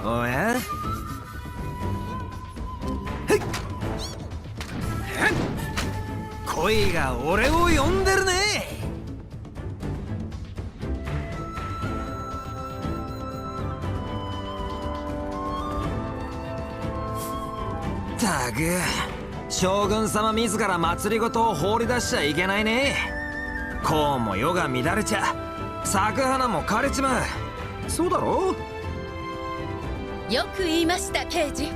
おや、恋が俺を呼んでるね。ったく、将軍様自ら祭りごとを放り出しちゃいけないね。こうも世が乱れちゃ咲く花も枯れちまう。そうだろう。よく言いました、刑事。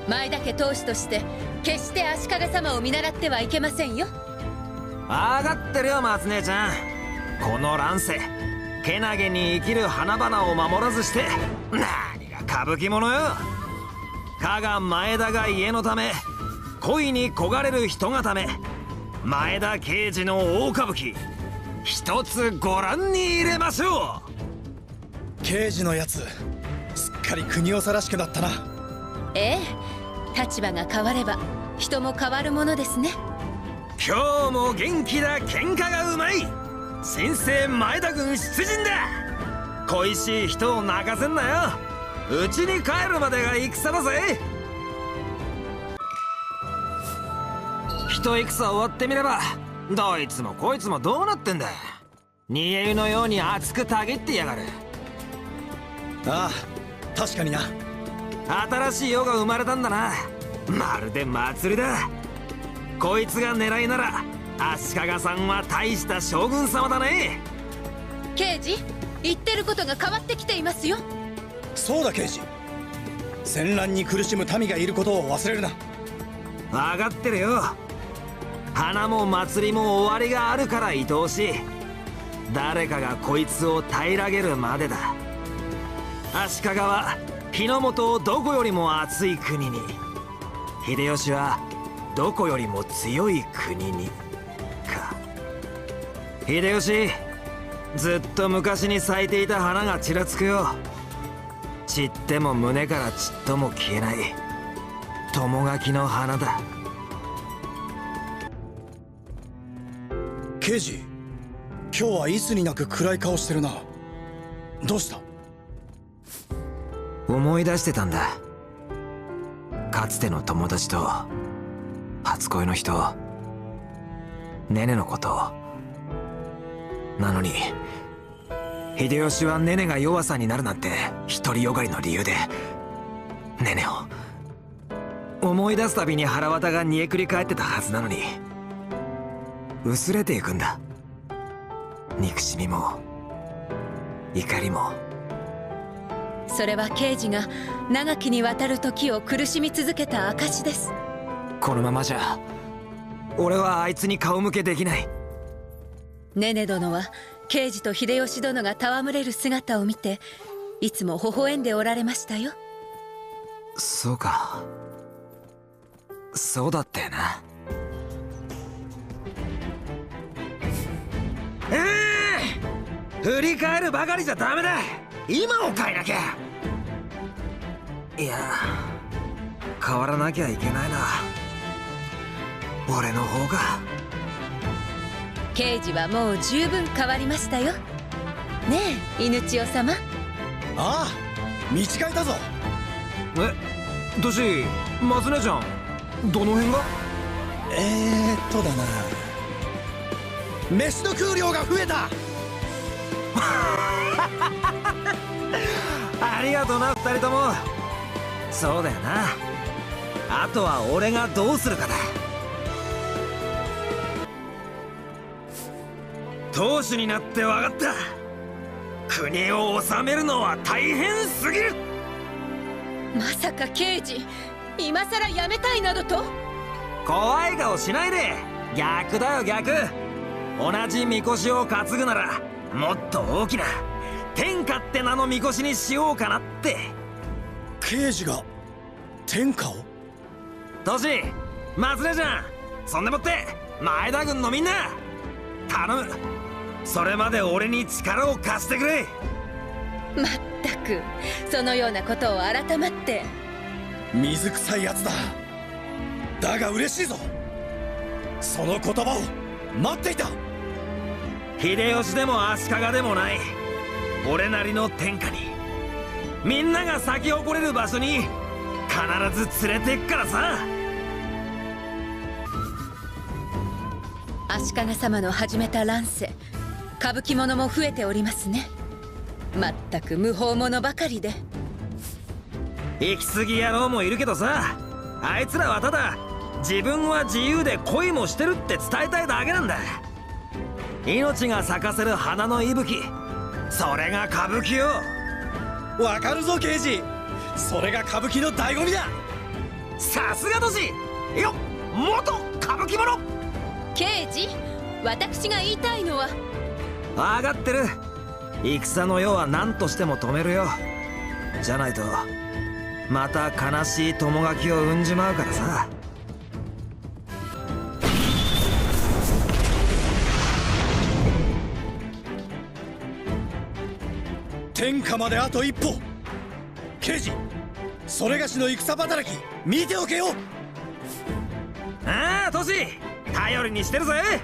前田家当主として決して足利様を見習ってはいけませんよ。分かってるよ、松姉ちゃん。この乱世けなげに生きる花々を守らずして何が歌舞伎者よ。加賀前田が家のため、恋に焦がれる人がため、前田慶次の大歌舞伎一つご覧に入れましょう。慶次のやつすっかり国長らしくなったな。ええ、立場が変われば人も変わるものですね。今日も元気だ、喧嘩がうまい。新生前田軍出陣だ。恋しい人を泣かせんなよ。うちに帰るまでが戦だぜ。一戦終わってみればどいつもこいつもどうなってんだ。煮え湯のように熱くたぎってやがる。ああ、確かにな。新しい世が生まれたんだな。まるで祭りだ。こいつが狙いなら足利さんは大した将軍様だね。刑事、言ってることが変わってきていますよ。そうだ刑事、戦乱に苦しむ民がいることを忘れるな。分かってるよ。花も祭りも終わりがあるから愛おしい。誰かがこいつを平らげるまでだ。足利は日の本をどこよりも熱い国に、秀吉はどこよりも強い国にか。秀吉、ずっと昔に咲いていた花がちらつくよ。散っても胸からちっとも消えない友垣の花だ。刑事、今日はいつになく暗い顔してるな。どうした？思い出してたんだ。かつての友達と初恋の人、ネネのこと。なのに秀吉はネネが弱さになるなんて独りよがりの理由でネネを思い出すたびに腹渡が煮えくり返ってたはずなのに、薄れていくんだ。憎しみも怒りも。それは刑事が長きにわたる時を苦しみ続けた証です。このままじゃ俺はあいつに顔向けできない。ネネ殿は刑事と秀吉殿が戯れる姿を見ていつも微笑んでおられましたよ。そうか、そうだったよな。振り返るばかりじゃダメだ。今を変えなきゃ。いや、変わらなきゃいけないな、俺の方が。刑事はもう十分変わりましたよ。ねえ、犬千代様。ああ、見違えたぞ。どし、松姉ちゃん、どの辺が？だな、飯の食う量が増えた。ありがとな、二人とも。そうだよな。あとは俺がどうするかだ。当主になって分かった。国を治めるのは大変すぎる。まさか刑事、今さらやめたいなどと？怖い顔しないで。逆だよ、逆。同じみこしを担ぐならもっと大きな天下って名のみこしにしようかなって。刑事が天下を？トシ、松根ちゃん、そんでもって前田軍のみんな頼む。それまで俺に力を貸してくれ。まったく、そのようなことを改まって。水臭いやつだ。だが嬉しいぞ。その言葉を待っていた。秀吉でも足利でもない。俺なりの天下に、みんなが咲き誇れる場所に必ず連れてっからさ。足利様の始めた乱世、歌舞伎者も増えておりますね。まったく無法者ばかりで。行き過ぎ野郎もいるけどさ、あいつらはただ自分は自由で恋もしてるって伝えたいだけなんだ。命が咲かせる花の息吹、それが歌舞伎よ。わかるぞ刑事、それが歌舞伎の醍醐味だ。さすが都市よ、元歌舞伎者。刑事、私が言いたいのは。分かってる。戦の世は何としても止めるよ。じゃないとまた悲しい友垣を生んじまうからさ。天下まであと一歩。刑事、それがしの戦働き見ておけよ。ああトシ、頼りにしてるぜ。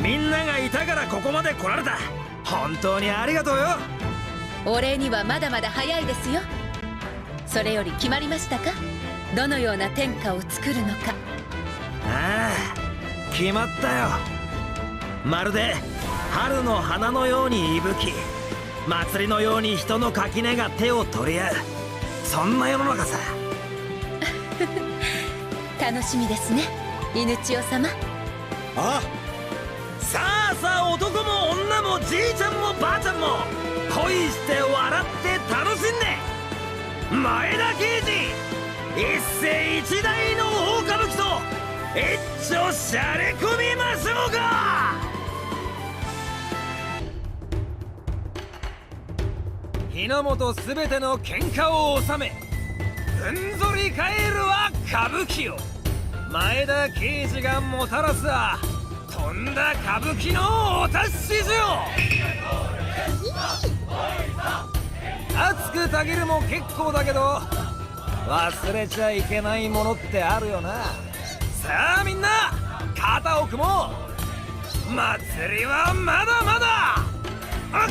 みんながいたからここまで来られた。本当にありがとうよ。お礼にはまだまだ早いですよ。それより決まりましたか、どのような天下を作るのか。ああ決まったよ。まるで春の花のように息吹き、祭りのように人の垣根が手を取り合う、そんな世の中さ。楽しみですね、犬千代様。ああ、さあさあ、男も女もじいちゃんもばあちゃんも恋して笑って楽しんで、前田慶次一世一代の大歌舞伎と一丁しゃれ込みましょうか。日の本すべての喧嘩を収め、ふんぞり返るは歌舞伎を。前田慶次がもたらすはとんだ歌舞伎のお達し状。熱くたぎるも結構だけど、忘れちゃいけないものってあるよな。さあみんな肩を組もう。祭りはまだまだ。あ、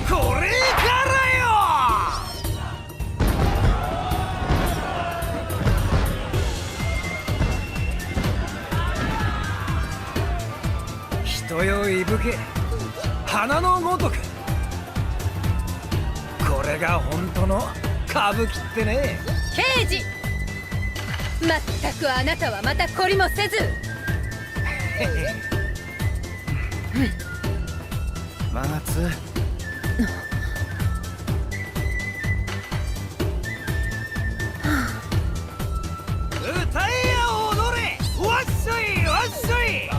これからよ。人よ息吹け花のごとく、これが本当の歌舞伎ってね。刑事、まったくあなたはまた懲りもせず。松、歌えや踊れ、わっしょいわっしょい。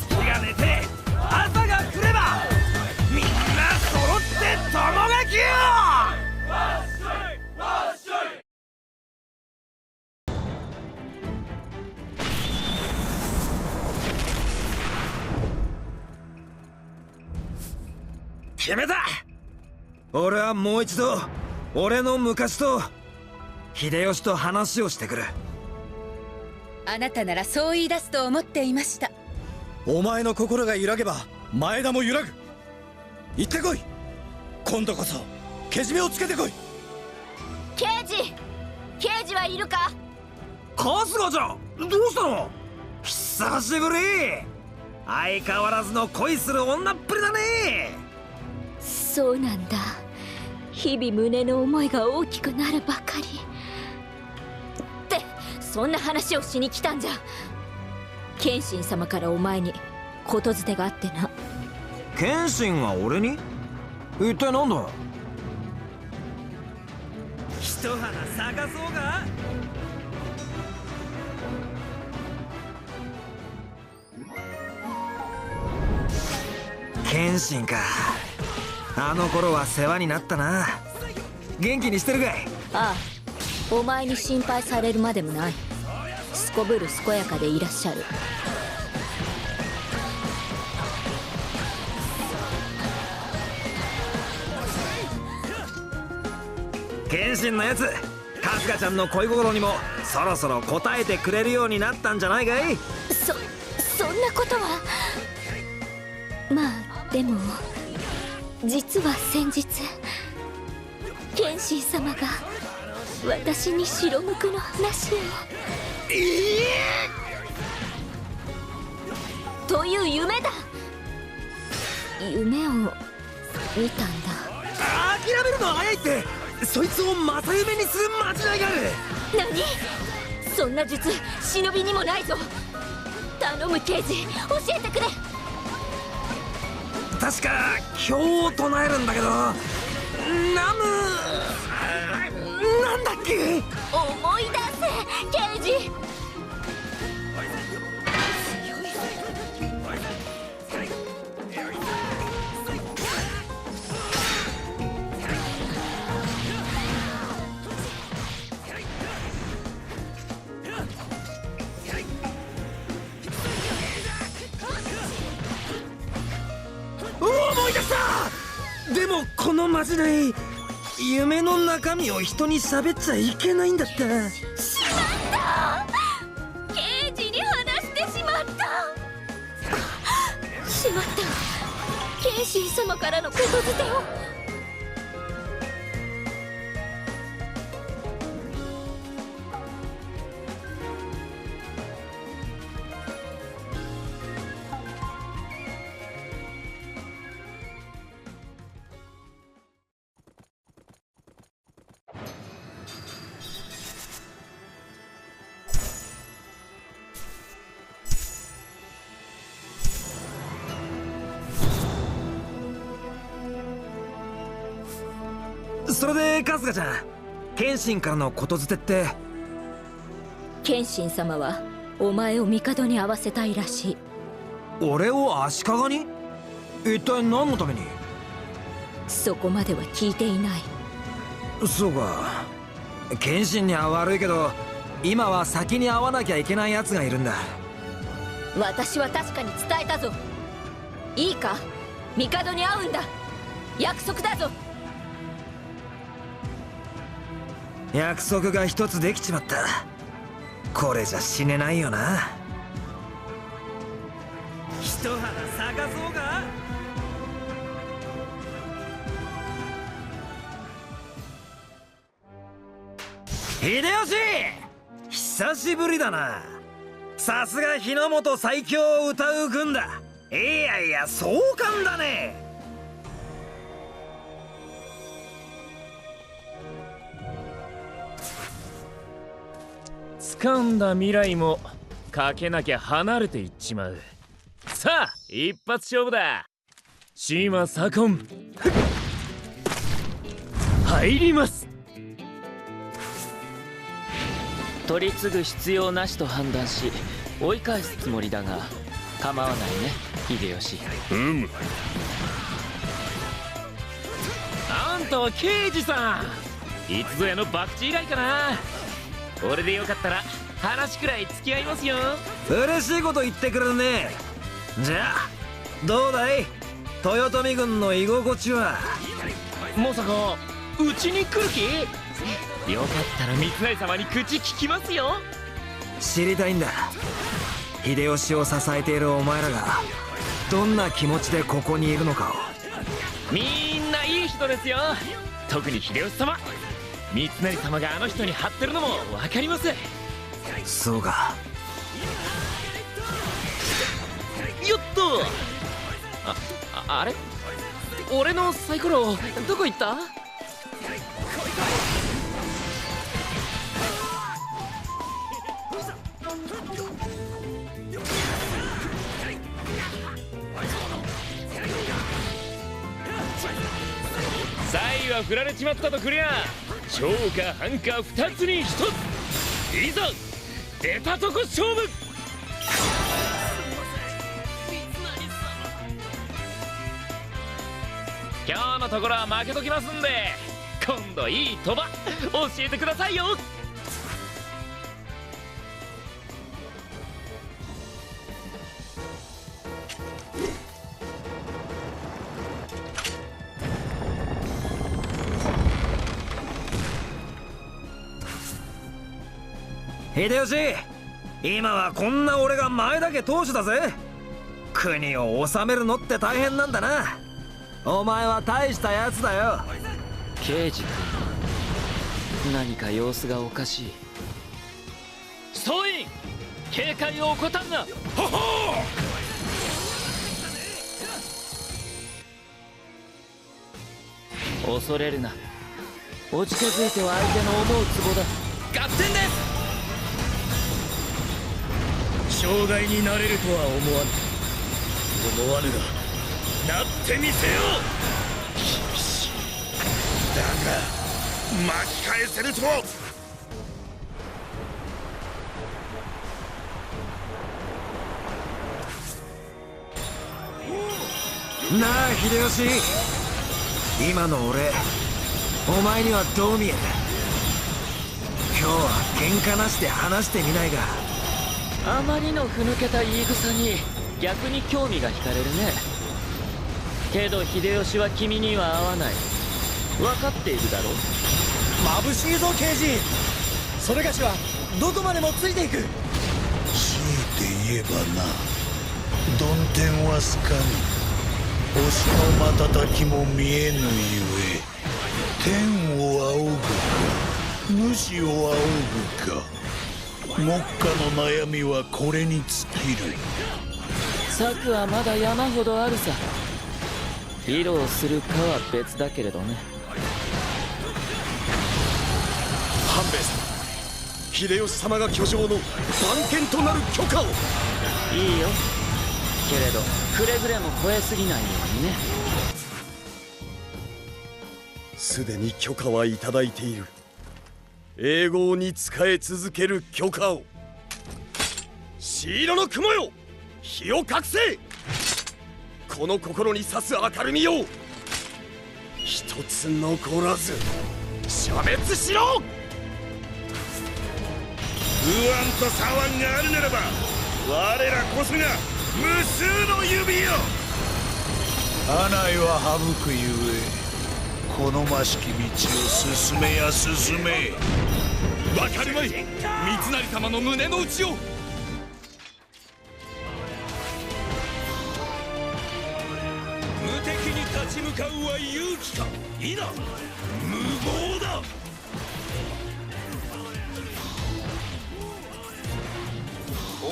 月が寝て朝が来ればみんな揃って友垣よ。わっしょいわっしょい。決めた。俺はもう一度俺の昔と秀吉と話をしてくる。あなたならそう言い出すと思っていました。お前の心が揺らげば前田も揺らぐ。行ってこい。今度こそけじめをつけてこい。刑事はいるか。春日ちゃん、どうしたの。久しぶり。相変わらずの恋する女っぷりだね。そうなんだ。日々胸の思いが大きくなるばかり。ってそんな話をしに来たんじゃ。謙信様からお前に言づてがあってな。謙信が俺に？一体なんだ。一花咲かそうか。謙信か。あの頃は世話になったな。元気にしてるかい。ああ、お前に心配されるまでもない。すこぶる健やかでいらっしゃる。謙信のやつ、春日ちゃんの恋心にもそろそろ応えてくれるようになったんじゃないかい。そんなことは。まあでも実は先日謙信様が私に白無垢の話を。という夢だ。夢を見たんだ。諦めるのは早いって。そいつを正夢にする間違いがある。何？そんな術忍びにもないぞ。頼む刑事、教えてくれ。確か経を唱えるんだけど、なんだっけ。思い出せ刑事。思い出した。でもこのまじない夢の中身を人に喋っちゃいけないんだった。しまった。刑事に話してしまった。しまった。謙信様からの言づてを。それで春日ちゃん、謙信からのことづてって。謙信様はお前を帝に会わせたいらしい。俺を足利に？一体何のために？そこまでは聞いていない。そうか。謙信には悪いけど、今は先に会わなきゃいけない奴がいるんだ。私は確かに伝えたぞ。いいか、帝に会うんだ。約束だぞ。約束が一つできちまった。これじゃ死ねないよな。一花咲かそうか。秀吉、久しぶりだな。さすが日の本最強を歌う軍だ。いやいや、壮観だね。掴んだ未来もかけなきゃ離れていっちまう。さあ一発勝負だ。島左近入ります。取り継ぐ必要なしと判断し追い返すつもりだが構わないね秀吉。あんたは刑事さん。いつぞやの博打以来かな。俺でよかったら話くらい付き合いますよ。嬉しいこと言ってくれるね。じゃあどうだい、豊臣軍の居心地は。まさかうちに来る気？よかったら三成様に口聞きますよ。知りたいんだ。秀吉を支えているお前らがどんな気持ちでここにいるのかを。みんないい人ですよ。特に秀吉様。三成様があの人に張ってるのも分かります。そうか。よっと。あれ俺のサイコロどこ行った？サイは振られちまったとくりゃ超か半か2つに1つ。いざ出たとこ勝負。今日のところは負けときますんで今度いい賭場教えてくださいよ。秀吉、今はこんな俺が前田家当主だぜ。国を治めるのって大変なんだな。お前は大したやつだよ。刑事君、何か様子がおかしい。総員、警戒を怠んな。はは恐れるな。落ちてづいては相手の思うツボだ。合点です。障害になれるとは思わぬがなってみせよう。厳しい。だが巻き返せると。なあ秀吉、今の俺お前にはどう見えた？今日は喧嘩なしで話してみないが。あまりのふぬけた言い草に逆に興味が惹かれるね。けど秀吉は君には合わない。分かっているだろう。眩しいぞ刑事。それがしはどこまでもついていく。強いて言えばな、曇天はすかに星の瞬きも見えぬゆえ、天を仰ぐか主を仰ぐか、目下の悩みはこれに尽きる。策はまだ山ほどあるさ。披露するかは別だけれどね。半兵衛様、秀吉様が居城の番犬となる許可を。いいよ。けれどくれぐれも超えすぎないようにね。すでに許可はいただいている。永劫に仕え続ける許可を。灰色の雲よ、火を隠せ。この心に差す明るみよ、一つ残らず消滅しろ。不安と左腕があるならば、我らこそが無数の指よ。穴井は省くゆえ、好ましき道を進めや進め。わかるまい、三成様の胸の内を。無敵に立ち向かうは勇気か否、無謀だ。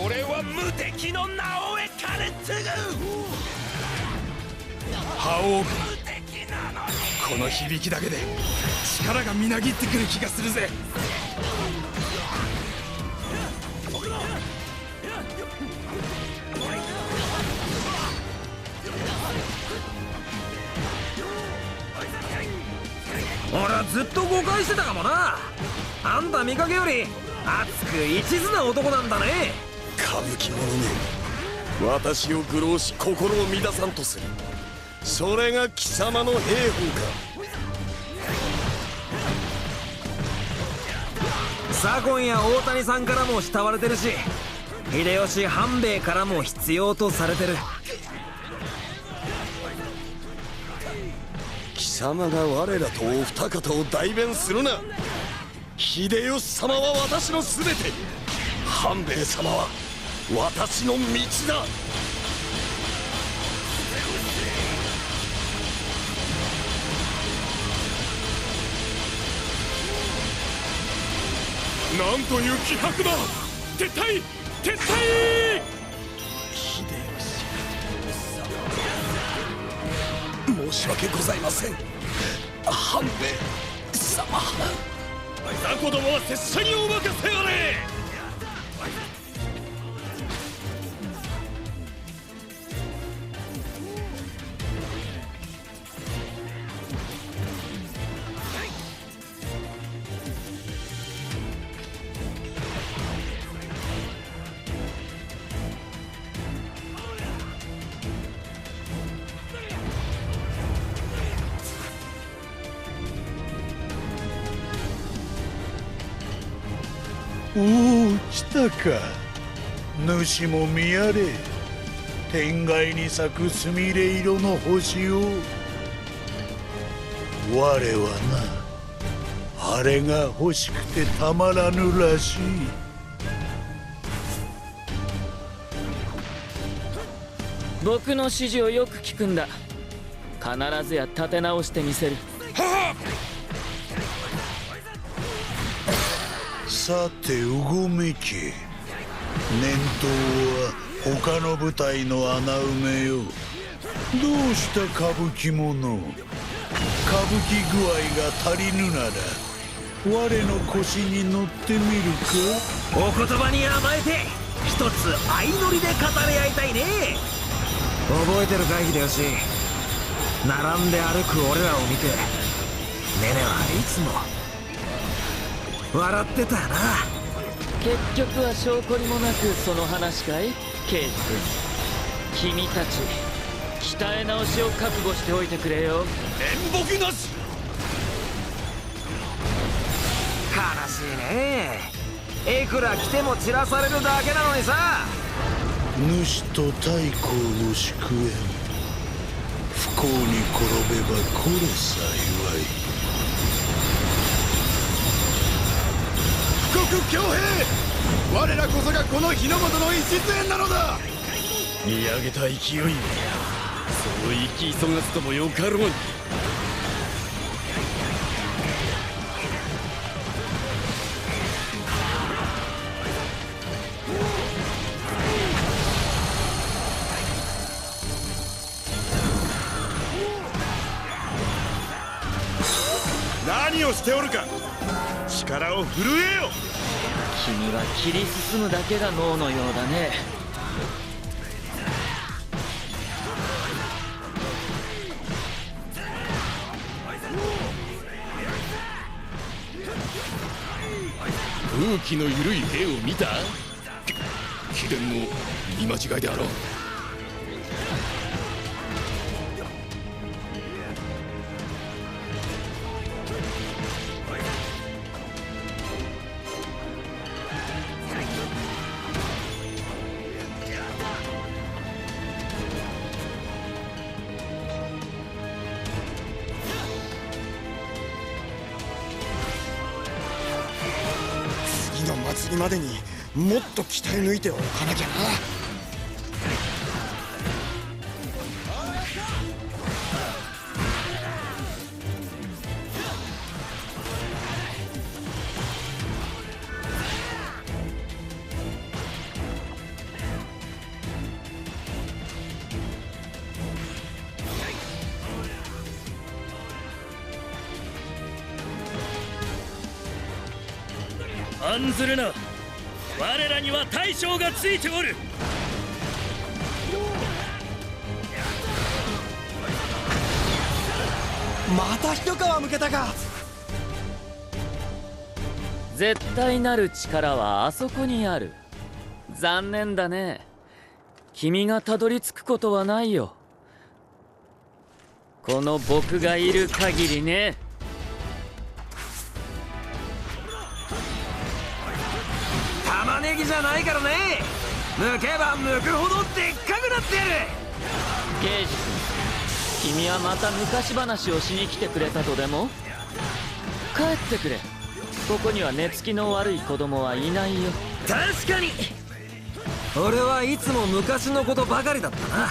俺は無敵の名を得かれ継ぐ。覇王軍、この響きだけで力がみなぎってくる気がするぜ。俺はずっと誤解してたかもな。あんた見かけより熱く一途な男なんだね。歌舞伎者め、私を愚弄し心を乱さんとする、それが貴様の兵法か。左近や大谷さんからも慕われてるし、秀吉半兵衛からも必要とされてる。貴様が我らとお二方を代弁するな。秀吉様は私の全て、半兵衛様は私の道だ。なんという気迫だ。撤退撤退。秀吉、申し訳ございません。半兵衛様。雑魚どもは拙者にお任せあれ。おお、来たか。主も見やれ、天外に咲くすみれ色の星を。我はな、あれが欲しくてたまらぬらしい。僕の指示をよく聞くんだ。必ずや立て直してみせる。さてうごめけ。念頭は他の部隊の穴埋めよ。どうした歌舞伎者。歌舞伎具合が足りぬなら我の腰に乗ってみるか。お言葉に甘えて一つ相乗りで語り合いたいね。覚えてるか秀吉。並んで歩く俺らを見てネネはいつも笑ってたよな。結局は証拠にもなくその話かい刑事君。君たち鍛え直しを覚悟しておいてくれよ。面目なし。悲しいね。いくら来ても散らされるだけなのにさ。主と太閤の祝宴。不幸に転べばこれ幸い。富国強兵、我らこそがこの日の本の礎なのだ。見上げた勢い、そう生き急がすともよかろうに。何をしておるか。力を震えよ。君は切り進むだけが脳のようだね。風紀の緩い兵を見た。秘伝の見間違いであろう。次の祭りまでにもっと鍛え抜いておかなきゃな。案ずるな。我らには大将がついておる。また一皮むけたか。絶対なる力はあそこにある。残念だね。君がたどり着くことはないよ。この僕がいる限りね。玉ねぎじゃないからね。剥けば剥くほどでっかくなってやる。刑事君、君はまた昔話をしに来てくれたとでも。帰ってくれ。ここには寝つきの悪い子供はいないよ。確かに俺はいつも昔のことばかりだったな。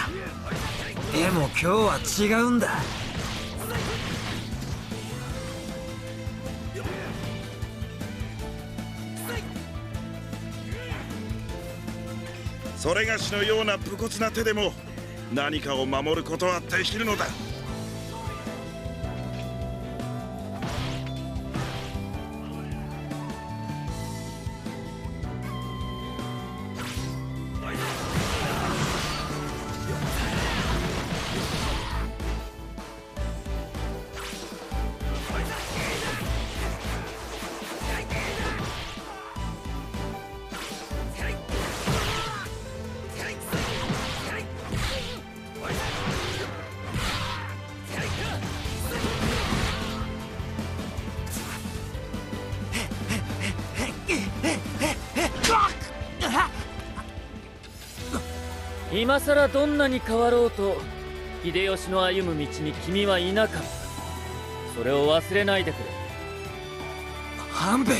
でも今日は違うんだ。それがしのような武骨な手でも何かを守ることはできるのだ。今さらどんなに変わろうと秀吉の歩む道に君はいなかった。それを忘れないでくれ。半兵衛、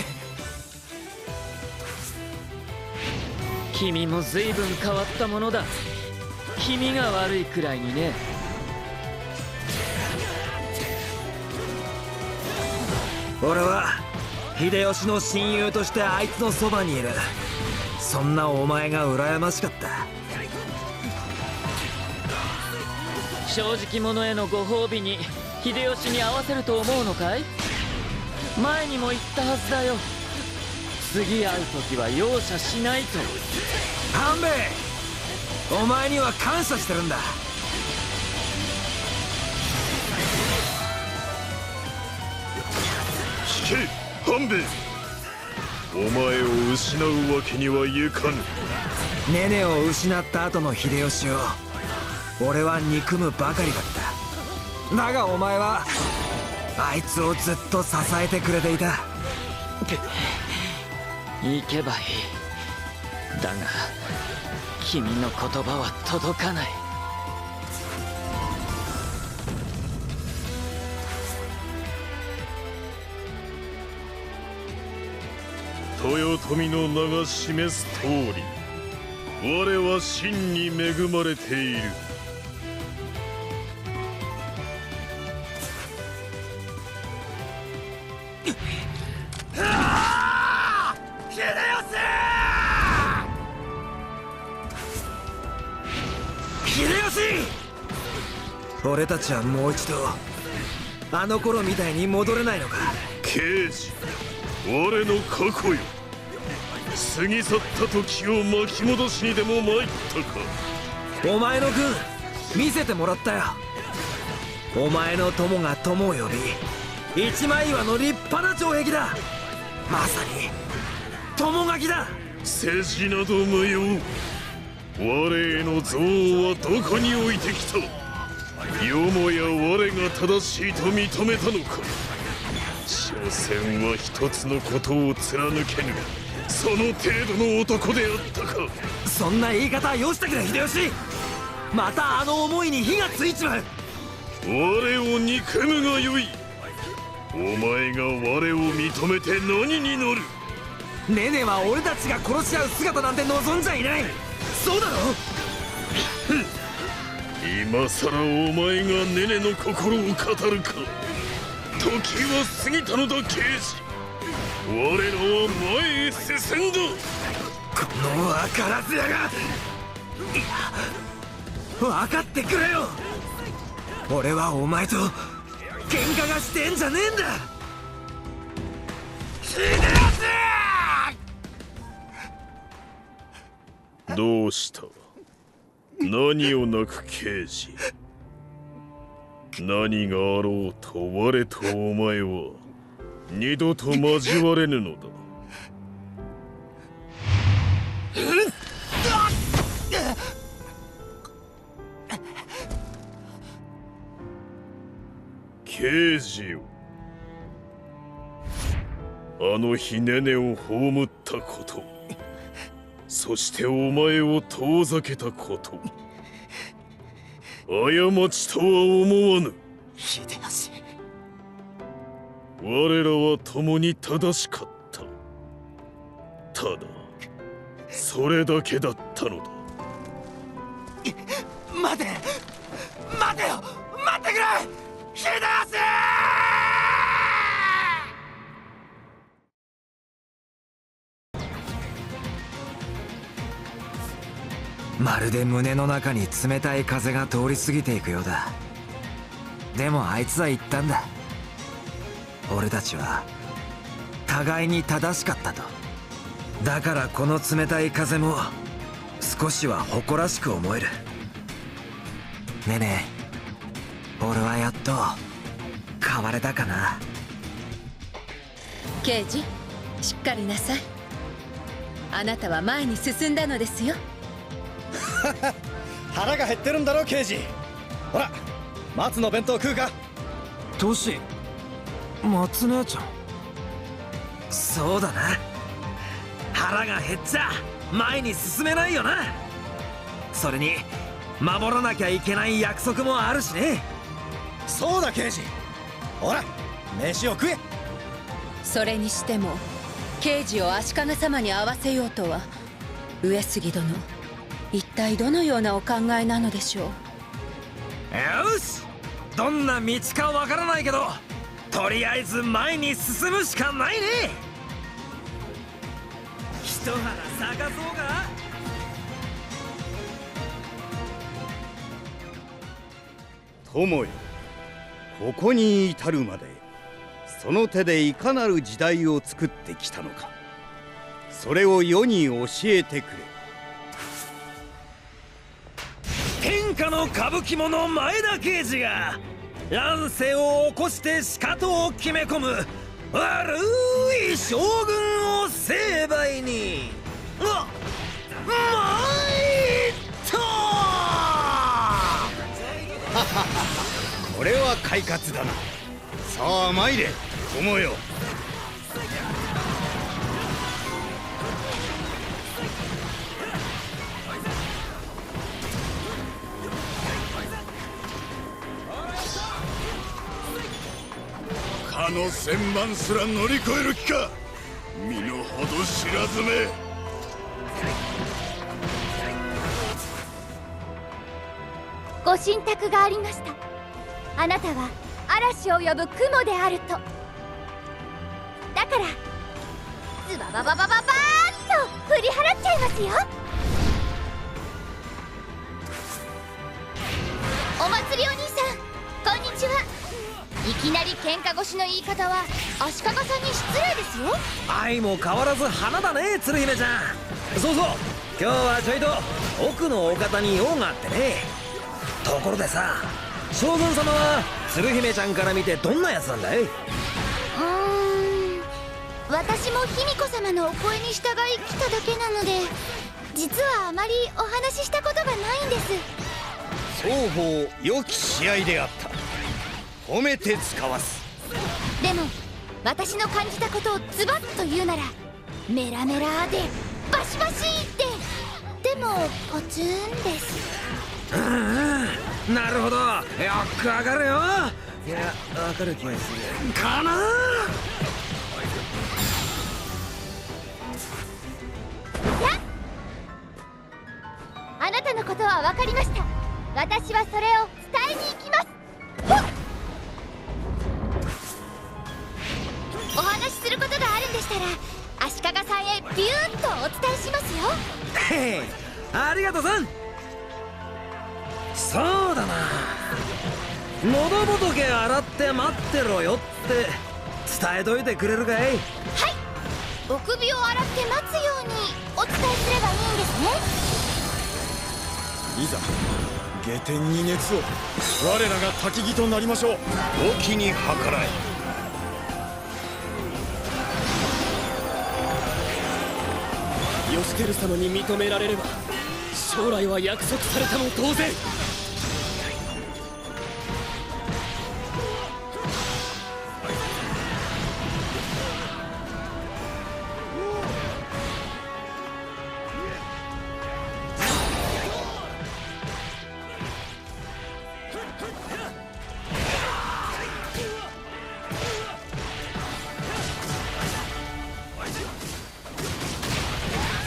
君も随分変わったものだ。君が悪いくらいにね。俺は秀吉の親友としてあいつのそばにいる。そんなお前が羨ましかった。正直者へのご褒美に秀吉に合わせると思うのかい？前にも言ったはずだよ。次会う時は容赦しないと。半兵衛、お前には感謝してるんだ。聞け半兵衛、お前を失うわけにはいかぬ。ネネを失った後の秀吉を俺は憎むばかりだった。だがお前はあいつをずっと支えてくれていた。行けばいい。だが君の言葉は届かない。豊臣の名が示す通り、我は真に恵まれている。俺たちはもう一度あの頃みたいに戻れないのか？刑事、我の過去よ、過ぎ去った時を巻き戻しにでも参ったか。お前の軍見せてもらったよ。お前の友が友を呼び、一枚岩の立派な城壁だ。まさに友垣だ。世辞など無用。我への憎悪はどこに置いてきた？よもや我が正しいと認めたのか。所詮は一つのことを貫けぬその程度の男であったか。そんな言い方はよしたくれ秀吉。またあの思いに火がついちまう。我を憎むがよい。お前が我を認めて何になる？ネネは俺たちが殺し合う姿なんて望んじゃいない。そうだろ？今さらお前がネネの心を語るか。時は過ぎたのだ刑事。我らは前へ進んだ。この分からず屋が。いや分かってくれよ。俺はお前と喧嘩がしてんじゃねえんだ。どうした？何を泣く刑事。何があろうと我とお前は二度と交われぬのだ。刑事よ、あの日ネネを葬ったこと、そしてお前を遠ざけたこと、過ちとは思わぬ。秀吉、我らは共に正しかった。ただそれだけだったのだ。待てよ、待ってくれ秀吉。まるで胸の中に冷たい風が通り過ぎていくようだ。でもあいつは言ったんだ。俺たちは互いに正しかったと。だからこの冷たい風も少しは誇らしく思える。ねえねえ、俺はやっと変われたかな。刑事、しっかりなさい。あなたは前に進んだのですよ。腹が減ってるんだろ刑事。ほら松の弁当食うか。トシ、松姉ちゃん。そうだな、腹が減っちゃ前に進めないよな。それに守らなきゃいけない約束もあるしね。そうだ刑事、ほら飯を食え。それにしても刑事を足利様に会わせようとは、上杉殿、一体どのようなお考えなのでしょう。よし、どんな道かわからないけど、とりあえず前に進むしかないね。一花咲かそうか。友よ、ここに至るまでその手でいかなる時代を作ってきたのか、それを世に教えてくれ。天下の歌舞伎者前田慶次が乱世を起こしてしかとを決め込む悪い将軍を成敗に参ったこれは快活だな。さあ参れ友よ。かの千万すら乗り越える気か、身の程知らずめ。ご神託がありました。あなたは嵐を呼ぶ雲であると。だからズババババババーッと振り払っちゃいますよ。お祭りお兄さん、こんにちは。いきなり喧嘩腰の言い方は足利さんに失礼ですよ。相も変わらず花だね、鶴姫ちゃん。そうそう、今日はちょいと奥のお方に用があってね。ところでさ、将軍様は鶴姫ちゃんから見てどんなやつなんだい？私も卑弥呼様のお声に従い来ただけなので、実はあまりお話ししたことがないんです。双方良き試合であった。褒めて使わす。でも私の感じたことをズバッと言うなら、メラメラでバシバシで、でもポツンです。なるほど、よくわかるよ。いや、わかる気がするかな。あなたのことは分かりました。私はそれを伝えに行きます。お話しすることがあるんでしたら、足利さんへビューッとお伝えしますよ。へい、ありがとさん。そうだな、喉仏洗って待ってろよって伝えといてくれるかい？はい、お首を洗って待つようにお伝えすればいいんですね。いざ下天に熱を、我らが焚き木となりましょう。お気に計らえ。義輝様に認められれば将来は約束されたも同然。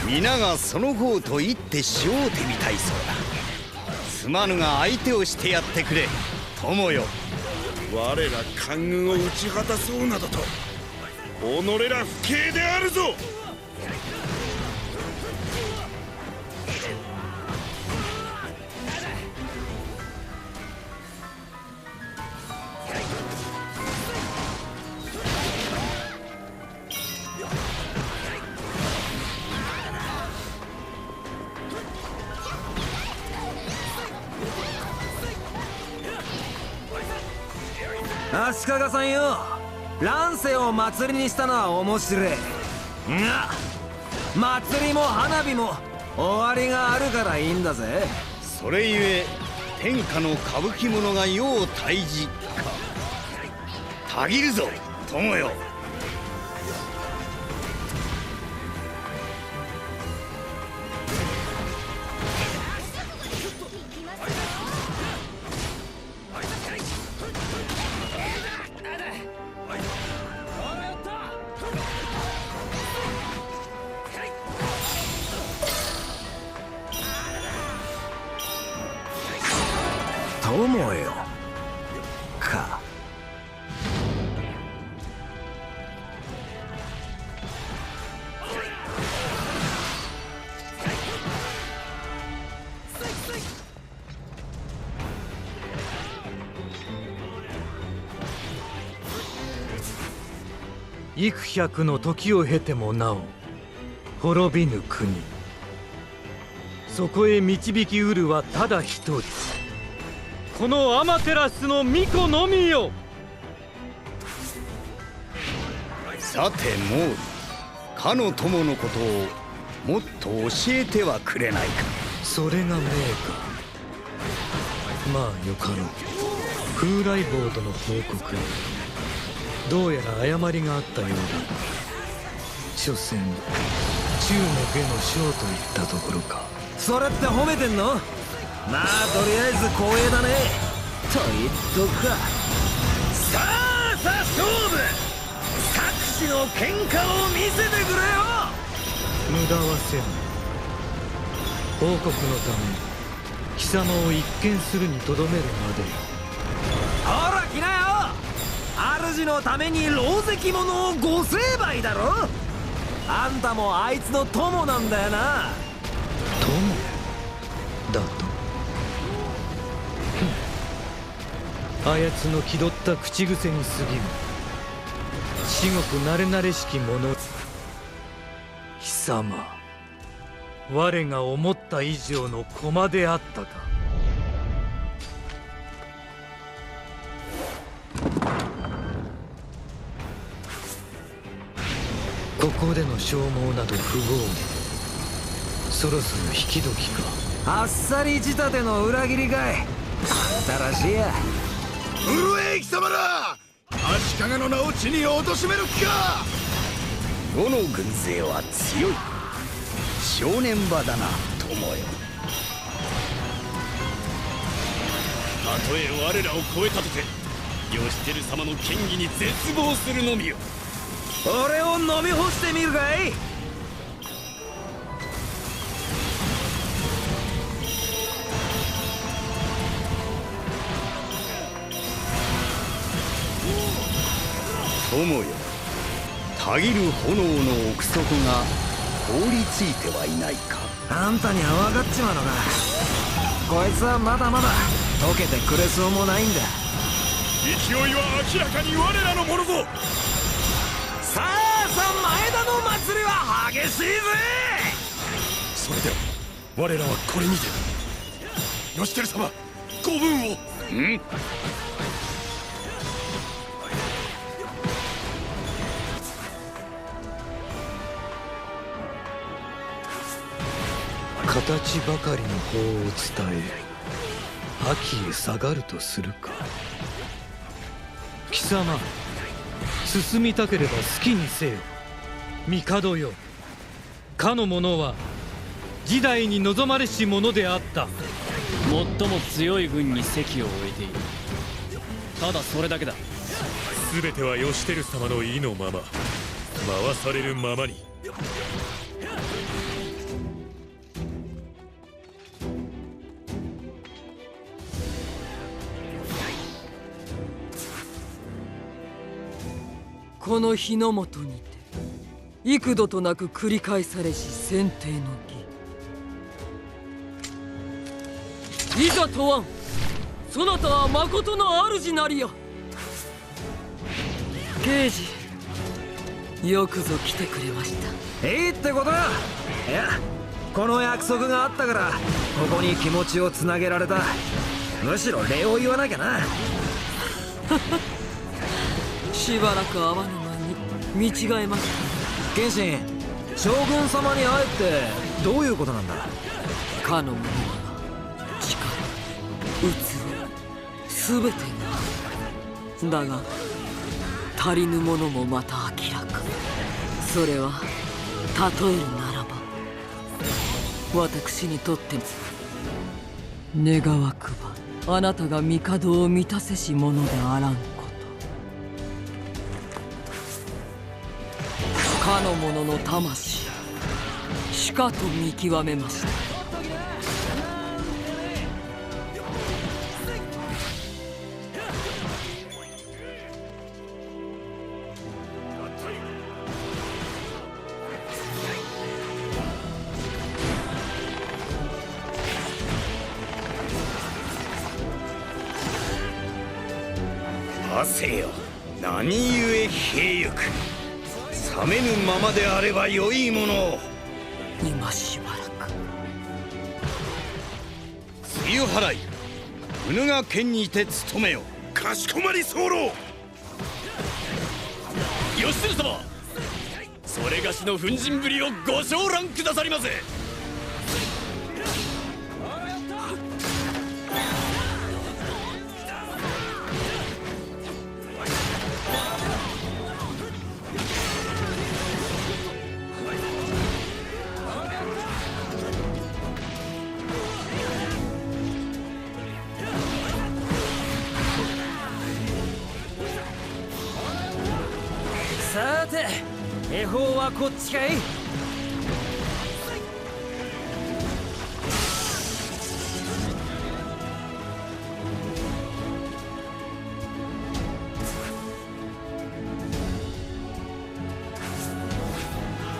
皆がその方と言ってしようてみたいそうだ。すまぬが相手をしてやってくれ友よ。我ら官軍を打ち果たそうなどと己ら不敬であるぞ。足利さんよ、乱世を祭りにしたのは面白いが、祭りも花火も終わりがあるからいいんだぜ。それゆえ天下の歌舞伎者が世を退治か。たぎるぞ友よ。友よか。幾百の時を経てもなお滅びぬ国、そこへ導きうるはただ一人、このアマテラスの巫女のみよ。さてモール、かの友のことをもっと教えてはくれないか。それが命か。まあよかろう。風来坊との報告、どうやら誤りがあったようだが、所詮中の下の将といったところか。それって褒めてんの？まあとりあえず光栄だねと言っとくか。さあ勝負、策士の喧嘩を見せてくれよ。無駄はせぬ。王国のため貴様を一見するにとどめるまでよ。ほら来なよ。主のために狼藉者をご成敗だろ。あんたもあいつの友なんだよな。友だと？あやつの気取った口癖に過ぎぬ。至極慣れ慣れしき者。貴様、我が思った以上の駒であったか。ここでの消耗など不合理。そろそろ引き時か。あっさり仕立ての裏切りかい。あんたらしいや。震え貴様ら、足利の名を地に貶める気か。世の軍勢は強い。正念場だな友よ。たとえ我らを超えたとて、義輝様の権威に絶望するのみよ。俺を飲み干してみるかい。友よ、たぎる炎の奥底が凍りついてはいないか。あんたには分かっちまうのか。こいつはまだまだ溶けてくれそうもないんだ。勢いは明らかに我らのものぞ。さあ前田の祭りは激しいぜ。それでは我らはこれにて。義輝様、ご分を。形ばかりの法を伝え、秋へ下がるとするか。貴様、進みたければ好きにせよ。帝よ、かの者は時代に望まれし者であった。最も強い軍に席を置いている。ただそれだけだ。全ては義輝様の意のまま、回されるままに。この日の本にて幾度となく繰り返されし選定の儀。いざ問わん、そなたは誠の主なりや。刑事、よくぞ来てくれました。いいってことだ。いや、この約束があったからここに気持ちをつなげられた。むしろ礼を言わなきゃな。しばらく会わぬ間に見違えました。謙信、将軍様に会えってどういうことなんだ。かの者は力、器、全てがある。だが足りぬものもまた明らか。それは例えるならば、私にとって願わくばあなたが帝を満たせし者であらんこと。かの者の魂しかと見極めました。はせよ、何故兵行く。冷めぬままであればよいもの。今しばらく梅雨払い宇野が剣にて務めよ。かしこまり候。義経様、それがしの粉塵ぶりをご承覧くださりませ。さて、恵方はこっちかい。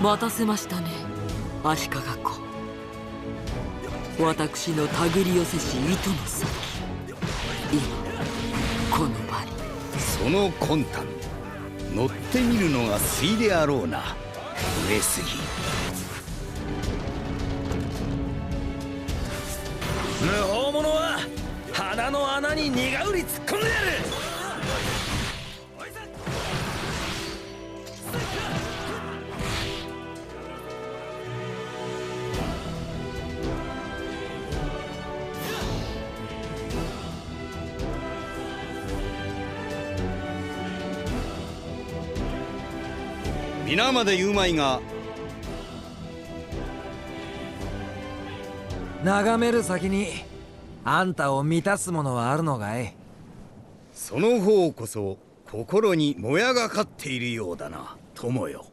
待たせましたね、足利公。私の手繰り寄せし糸の先、今この場に。その魂胆乗ってみるのが粋であろうな、上杉。無法者は鼻の穴に苦うり突っ込んでやる。皆まで言うまいが、眺める先にあんたを満たすものはあるのかい。その方こそ心にもやがかっているようだな、友よ。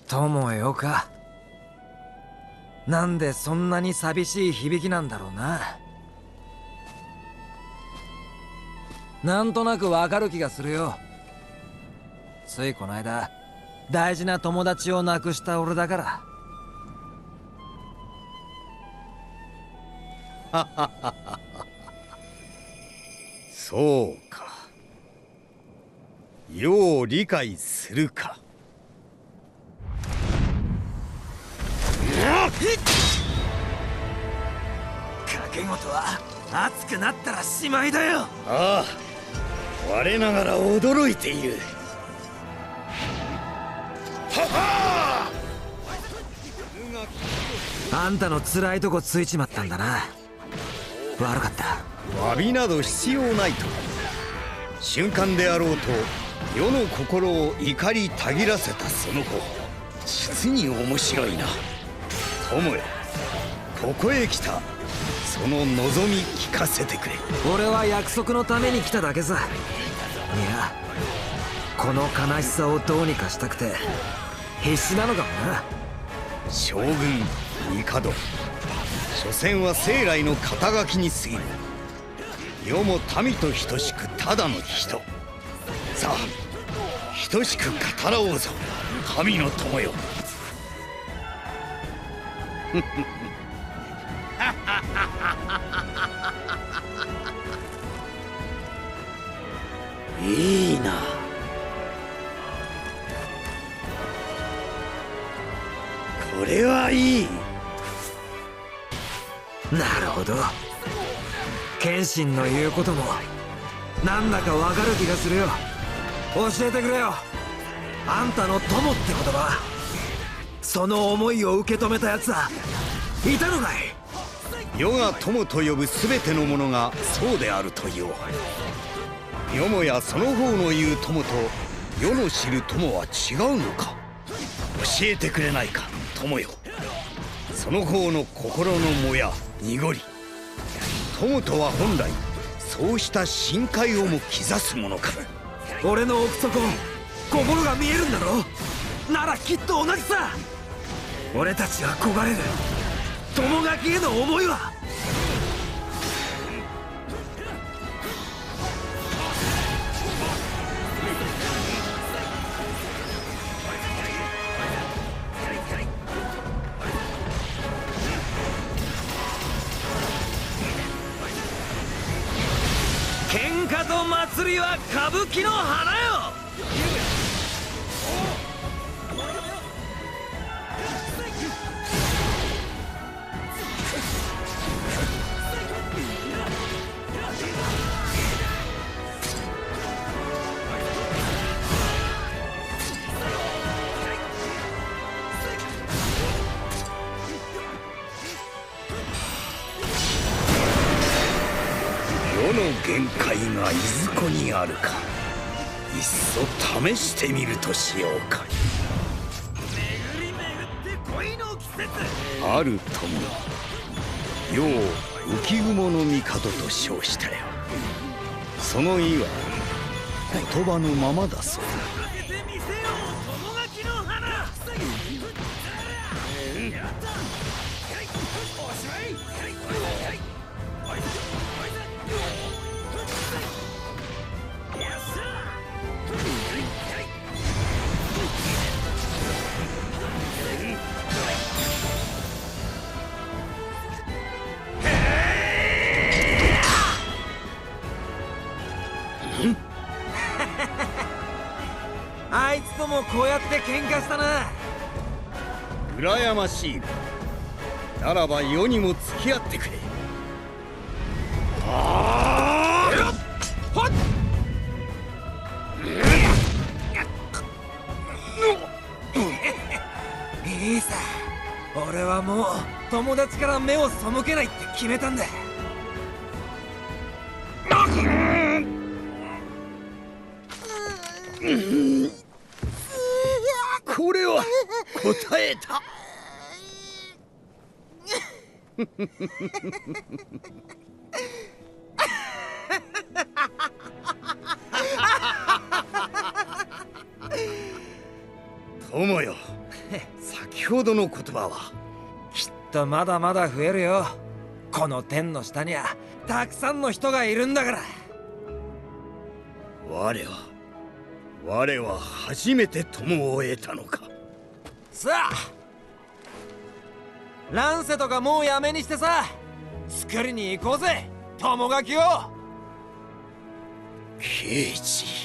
友よか。なんでそんなに寂しい響きなんだろうな。なんとなくわかる気がするよ。ついこの間大事な友達を亡くした俺だから。そうか、よう理解するか。賭け事は熱くなったらしまいだよ。ああ、我ながら驚いている。あんたの辛いとこついちまったんだな。悪かった。詫びなど必要ないと。瞬間であろうと世の心を怒りたぎらせたその子、実に面白いな。友よ、ここへ来たその望み聞かせてくれ。俺は約束のために来ただけさ。いや、この悲しさをどうにかしたくて必死なのかもな。将軍、帝、所詮は生来の肩書きに過ぎる。世も民と等しくただの人。さあ等しく語らおうぞ、神の友よ。いいな。これはいい。なるほど。謙信の言うこともなんだかわかる気がするよ。教えてくれよ。あんたの友って言葉、その思いを受け止めたやつはいたのかい。世が友と呼ぶ全てのものがそうであると言おう。よもやその方の言う友と世の知る友は違うのか。教えてくれないか、友よ。その方の心のもや濁り、友とは本来そうした深海をも刻すものか。俺の奥底、心が見えるんだろ。ならきっと同じさ。俺たちが焦がれる友垣への思いは。喧嘩と祭りは歌舞伎の花よ。世の限界がいずこにあるか、いっそ試してみるとしようか。ある友、世を浮雲の帝と称したよ。その意は言葉のままだそうだ。あいつともこうやって喧嘩したな。羨ましい。ならば世にも付き合ってくれ。いいさ、俺はもう友達から目を背けないって決めたんだ。これは答えた。友よ、先ほどの言葉はきっとまだまだ増えるよ。この天の下にはたくさんの人がいるんだから。我は初めて友を得たのか。さあ、乱世とかもうやめにしてさ、作りに行こうぜ、友垣を。刑事。